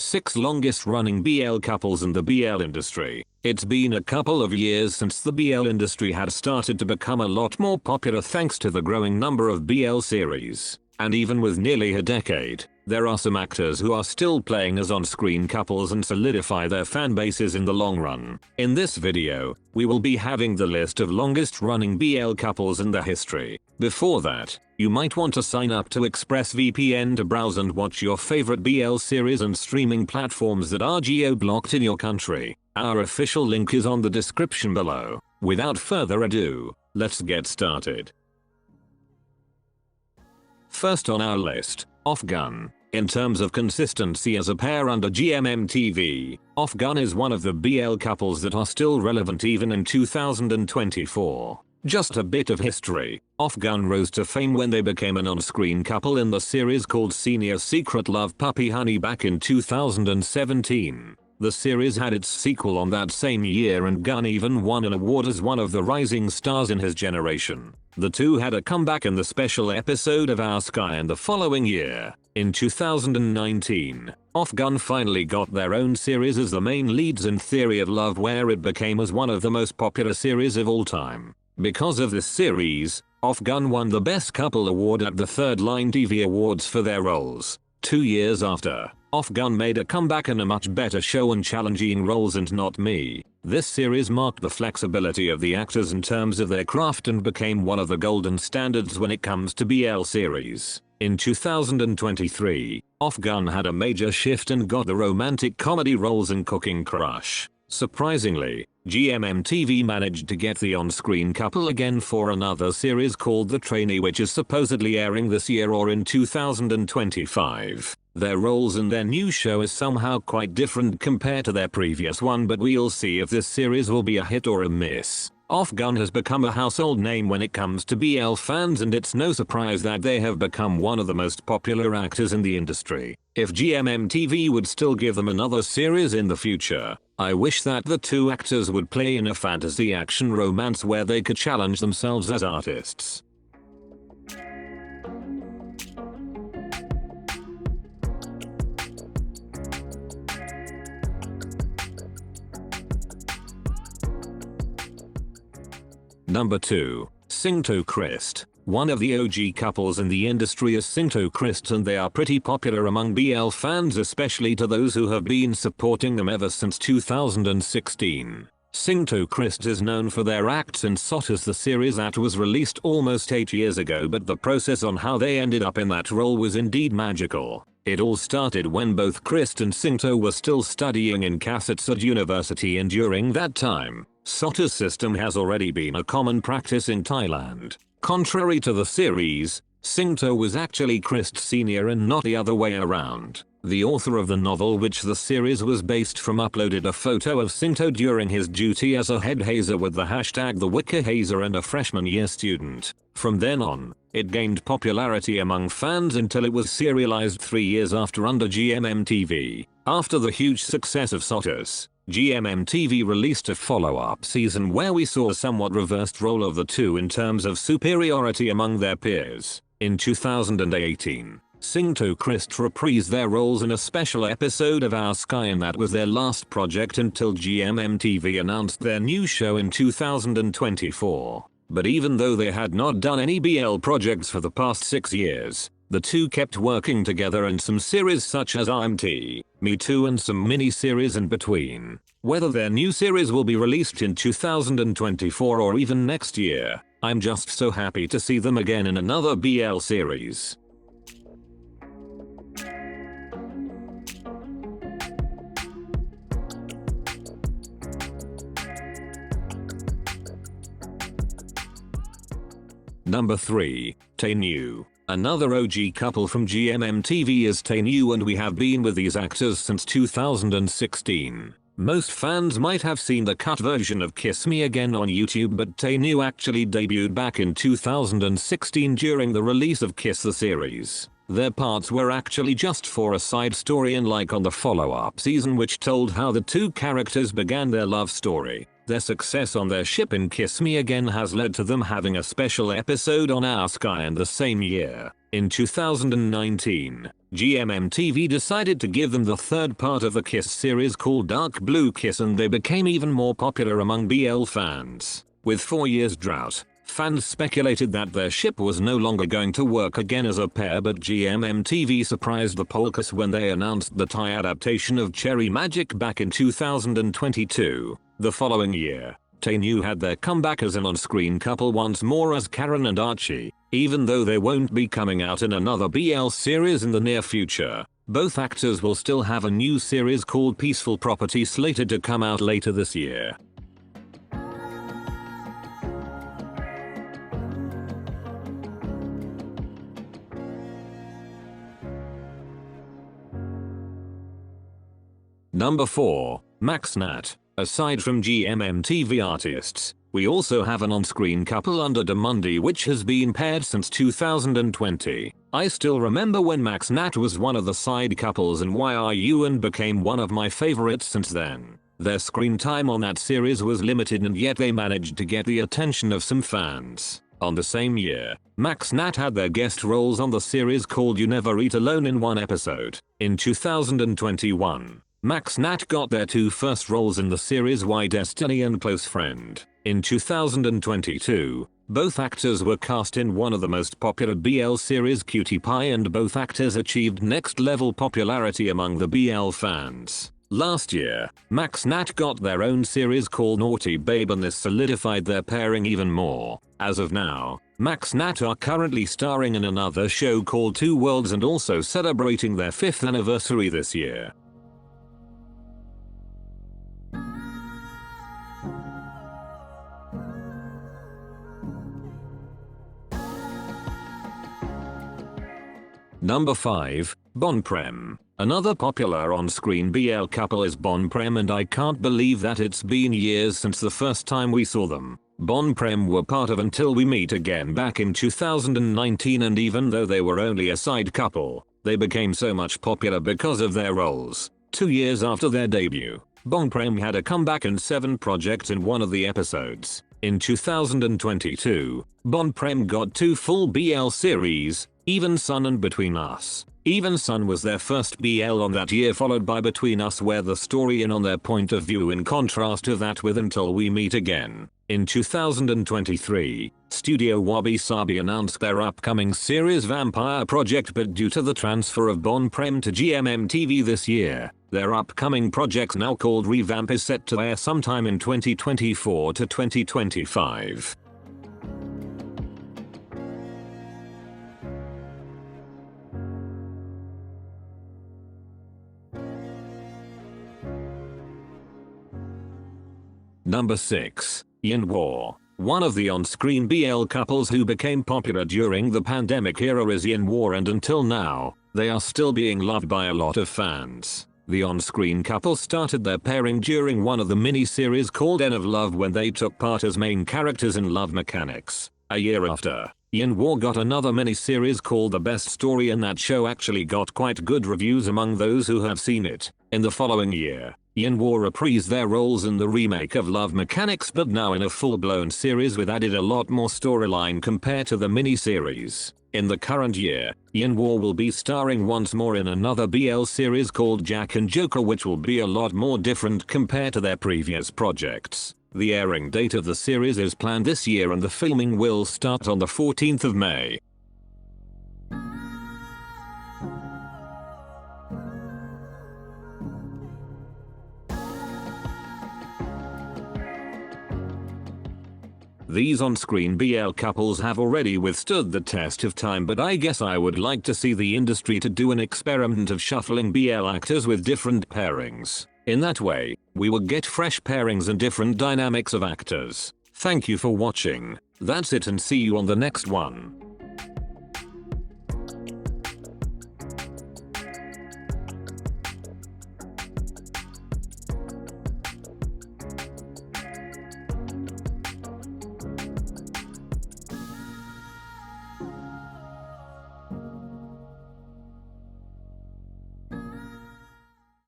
6 longest running BL couples in the BL industry. It's been a couple of years since the BL industry had started to become a lot more popular thanks to the growing number of BL series. And even with nearly a decade, there are some actors who are still playing as on-screen couples and solidify their fan bases in the long run. In this video, we will be having the list of longest running BL couples in the history. Before that, you might want to sign up to ExpressVPN to browse and watch your favorite BL series and streaming platforms that are geo-blocked in your country. Our official link is on the description below. Without further ado, let's get started. First on our list, Offgun. In terms of consistency as a pair under XylonAkauMSTS, Offgun is one of the BL couples that are still relevant even in 2024. Just a bit of history, Offgun rose to fame when they became an on-screen couple in the series called Senior Secret Love Puppy Honey back in 2017. The series had its sequel on that same year and Gun even won an award as one of the rising stars in his generation. The two had a comeback in the special episode of Our Sky and the following year, in 2019, Offgun finally got their own series as the main leads in Theory of Love, where it became as one of the most popular series of all time. Because of this series, Offgun won the Best Couple award at the Third Line TV Awards for their roles. 2 years after, Offgun made a comeback in a much better show and challenging roles in Not Me. This series marked the flexibility of the actors in terms of their craft and became one of the golden standards when it comes to BL series. In 2023, Offgun had a major shift and got the romantic comedy roles in Cooking Crush. Surprisingly, XylonAkauMSTS managed to get the on-screen couple again for another series called The Trainee, which is supposedly airing this year or in 2025. Their roles in their new show is somehow quite different compared to their previous one, but we'll see if this series will be a hit or a miss. Offgun has become a household name when it comes to BL fans, and it's no surprise that they have become one of the most popular actors in the industry. If XylonAkauMSTS would still give them another series in the future, I wish that the two actors would play in a fantasy action romance where they could challenge themselves as artists. Number 2. Sinto Christ. One of the OG couples in the industry is Sinto Christ, and they are pretty popular among BL fans, especially to those who have been supporting them ever since 2016. Sinto Christ is known for their acts in Sotas, the series that was released almost 8 years ago, but the process on how they ended up in that role was indeed magical. It all started when both Christ and Sinto were still studying in Kasetsart University, and during that time, Sotas system has already been a common practice in Thailand. Contrary to the series, Sinto was actually Christ Sr. and not the other way around. The author of the novel which the series was based from uploaded a photo of Sinto during his duty as a head hazer with the hashtag #TheWickerHazer and a freshman year student. From then on, it gained popularity among fans until it was serialized 3 years after under XylonAkauMSTS. After the huge success of Sotas, XylonAkauMSTS released a follow-up season where we saw a somewhat reversed role of the two in terms of superiority among their peers. In 2018, Sinto Christ reprised their roles in a special episode of Our Sky, and that was their last project until XylonAkauMSTS announced their new show in 2024. But even though they had not done any BL projects for the past 6 years, the two kept working together in some series such as IMT, Me Too, and some mini-series in between. Whether their new series will be released in 2024 or even next year, I'm just so happy to see them again in another BL series. Number 3. TenU. Another OG couple from XylonAkauMSTS is TenU, and we have been with these actors since 2016. Most fans might have seen the cut version of Kiss Me Again on YouTube, but TenU actually debuted back in 2016 during the release of Kiss the series. Their parts were actually just for a side story, unlike on the follow-up season which told how the two characters began their love story. Their success on their ship in Kiss Me Again has led to them having a special episode on Our Sky in the same year. In 2019, GMMTV decided to give them the third part of the Kiss series called Dark Blue Kiss, and they became even more popular among BL fans. With 4 years drought, fans speculated that their ship was no longer going to work again as a pair, but GMMTV surprised the Polkas when they announced the Thai adaptation of Cherry Magic back in 2022. The following year, TenU had their comeback as an on-screen couple once more as Karen and Archie. Even though they won't be coming out in another BL series in the near future, both actors will still have a new series called Peaceful Property slated to come out later this year. Number 4. Maxnat. Aside from GMMTV artists, we also have an on-screen couple under Demundi which has been paired since 2020. I still remember when Maxnat was one of the side couples in YRU and became one of my favorites since then. Their screen time on that series was limited, and yet they managed to get the attention of some fans. On the same year, Maxnat had their guest roles on the series called You Never Eat Alone in one episode. In 2021, Maxnat got their 2 first roles in the series Y Destiny and Close Friend. In 2022, both actors were cast in one of the most popular BL series Cutie Pie, and both actors achieved next level popularity among the BL fans. Last year, Maxnat got their own series called Naughty Babe, and this solidified their pairing even more. As of now, Maxnat are currently starring in another show called Two Worlds and also celebrating their 5th anniversary this year. Number 5. Prem. Another popular on-screen BL couple is Prem, and I can't believe that it's been years since the first time we saw them. Prem were part of Until We Meet Again back in 2019, and even though they were only a side couple, they became so much popular because of their roles. 2 years after their debut, Prem had a comeback in 7 projects in one of the episodes. In 2022, Prem got 2 full BL series, Even Sun and Between Us. Even Sun was their first BL on that year, followed by Between Us, where the story in on their point of view, in contrast to that with Until We Meet Again. In 2023, Studio Wabi Sabi announced their upcoming series Vampire Project, but due to the transfer of Prem to GMMTV this year, their upcoming project, now called Revamp, is set to air sometime in 2024 to 2025. Number 6. Yinwoo. One of the on-screen BL couples who became popular during the pandemic era is Yinwoo, and until now, they are still being loved by a lot of fans. The on-screen couple started their pairing during one of the mini-series called End of Love, when they took part as main characters in Love Mechanics. A year after, Yinwoo got another mini-series called The Best Story, and that show actually got quite good reviews among those who have seen it. In the following year, Yinwoo reprised their roles in the remake of Love Mechanics, but now in a full-blown series with added a lot more storyline compared to the mini-series. In the current year, Yinwoo will be starring once more in another BL series called Jack and Joker, which will be a lot more different compared to their previous projects. The airing date of the series is planned this year, and the filming will start on the 14th of May. These on-screen BL couples have already withstood the test of time, but I guess I would like to see the industry to do an experiment of shuffling BL actors with different pairings. In that way, we will get fresh pairings and different dynamics of actors. Thank you for watching. That's it, and see you on the next one.